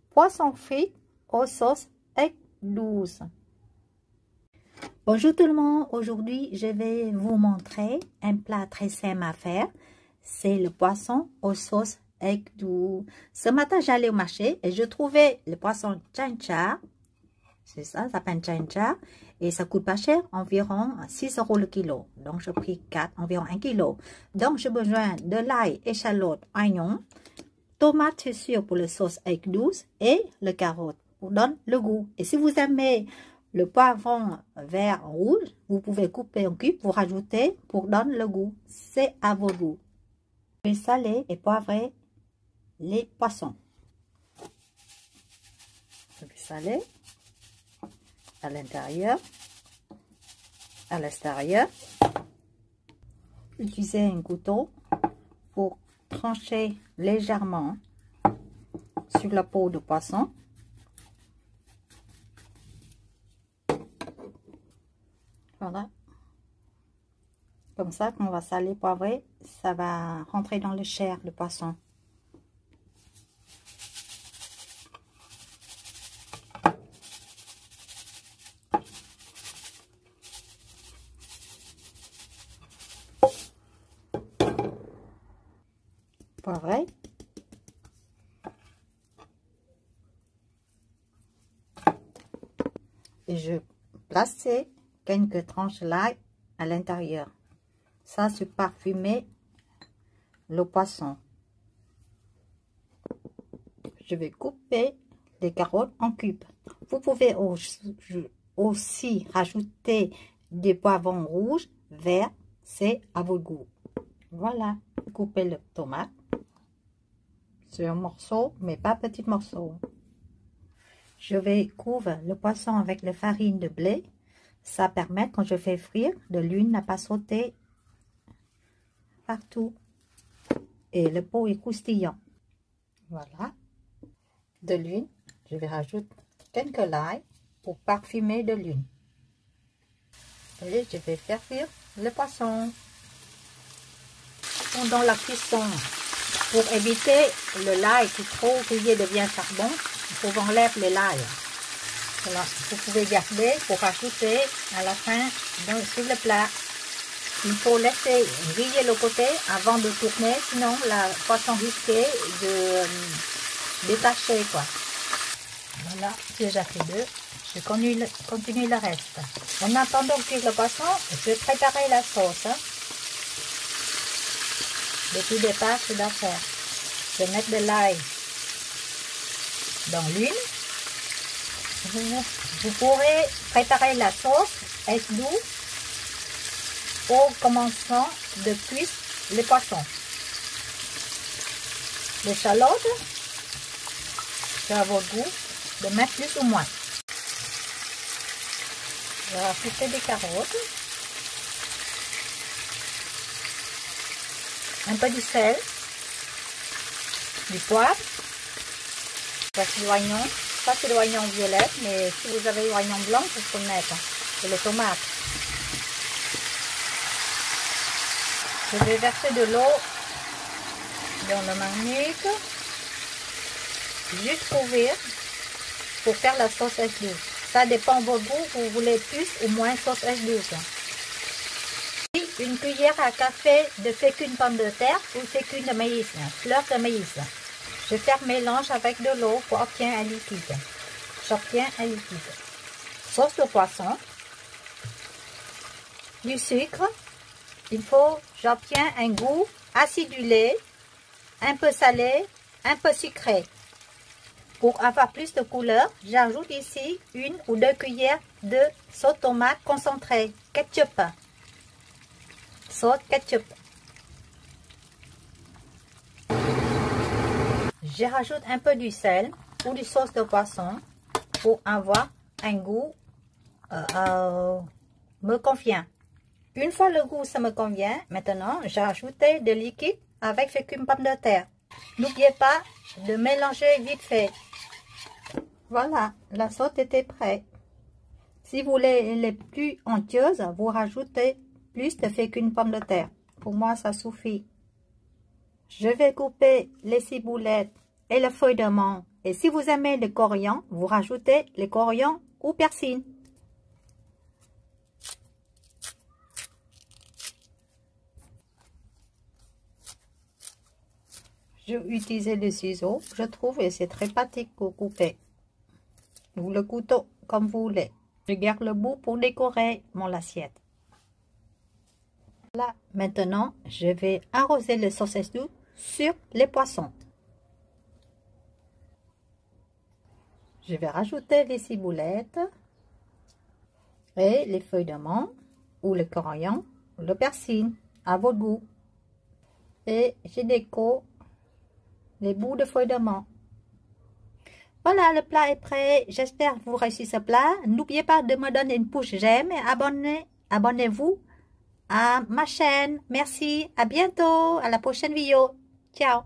poisson frit aux sauces egg douce. Bonjour tout le monde, aujourd'hui je vais vous montrer un plat très simple à faire. C'est le poisson aux sauces egg douce. Ce matin j'allais au marché et je trouvais le poisson chancha. C'est ça, ça s'appelle chancha. Et ça coûte pas cher, environ 6 € le kilo. Donc j'ai pris 4, environ 1 kilo. Donc j'ai besoin de l'ail, échalote, oignon, tomate c'est sûr pour le sauce egg douce et le carotte pour donner le goût. Et si vous aimez le poivron vert rouge, vous pouvez couper en cubes pour rajouter pour donner le goût. C'est à vos goûts. Je vais saler et poivrer les poissons. Je vais saler à l'intérieur, à l'extérieur. Utilisez un couteau pour trancher légèrement sur la peau du poisson. Voilà. Comme ça, quand on va saler, poivrer, ça va rentrer dans le chair du poisson. Poivré. Et je place quelques tranches l'ail à l'intérieur. Ça, c'est parfumer le poisson. Je vais couper les carottes en cubes. Vous pouvez aussi rajouter des poivrons rouges, verts, c'est à vos goûts. Voilà, coupez le tomate. C'est un morceau, mais pas petit morceau. Je vais couvrir le poisson avec la farine de blé. Ça permet, quand je fais frire, de l'huile n'a pas sauté partout. Et le pot est croustillant. Voilà. De l'huile, je vais rajouter quelques l'ail pour parfumer de l'huile. Et je vais faire frire le poisson. Pendant la cuisson, pour éviter le l'ail qui est trop grillé devient charbon, il faut enlever le l'ail. Voilà, vous pouvez garder pour rajouter à la fin sur le plat. Il faut laisser griller le côté avant de tourner, sinon la poisson risquait de détacher quoi. Voilà, j'ai déjà fait deux. Je continue le reste. En attendant de cuire le poisson, je vais préparer la sauce. Depuis le départ, c'est d'affaire. Je vais mettre de l'ail dans l'huile. Vous pourrez préparer la sauce egg douce au commencement de cuire les poissons. L'échalote, c'est à votre goût de mettre plus ou moins. Je vais rajouter des carottes, un peu de sel, du poivre, ça c'est l'oignon. Ça c'est l'oignon violet, mais si vous avez l'oignon blanc, vous pouvez mettre. Et les tomates. Je vais verser de l'eau dans le marmite, juste ouvrir pour faire la sauce egg douce. Ça dépend de votre goût, vous voulez plus ou moins sauce egg douce. Une cuillère à café de fécule pomme de terre ou fécule de maïs, fleur de maïs. Je fais un mélange avec de l'eau pour obtenir un liquide. J'obtiens un liquide. Sauce de poisson. Du sucre. J'obtiens un goût acidulé, un peu salé, un peu sucré. Pour avoir plus de couleur, j'ajoute ici 1 ou 2 cuillères de sauce tomate concentrée, ketchup. Sauce ketchup. Je rajoute un peu du sel ou du sauce de poisson pour avoir un goût me convient. Une fois le goût ça me convient, maintenant j'ai ajouté de liquide avec fécule pomme de terre. N'oubliez pas de mélanger vite fait. Voilà, la sauce était prête. Si vous voulez les plus onctueuses, vous rajoutez plus de fécule pomme de terre. Pour moi ça suffit. Je vais couper les ciboulettes et les feuilles de menthe Et si vous aimez le coriandre, vous rajoutez le coriandre ou persil. Je vais utiliser le ciseau, je trouve, et c'est très pratique pour couper. Ou le couteau, comme vous voulez. Je garde le bout pour décorer mon assiette. Là, maintenant, je vais arroser le sauce douce sur les poissons. Je vais rajouter les ciboulettes et les feuilles de menthe ou le coriandre ou le persil à votre goût. Et je décore les bouts de feuilles de menthe. Voilà, le plat est prêt. J'espère que vous réussissez ce plat. N'oubliez pas de me donner une pouce j'aime et abonnez-vous à ma chaîne. Merci, à bientôt, à la prochaine vidéo. Ciao.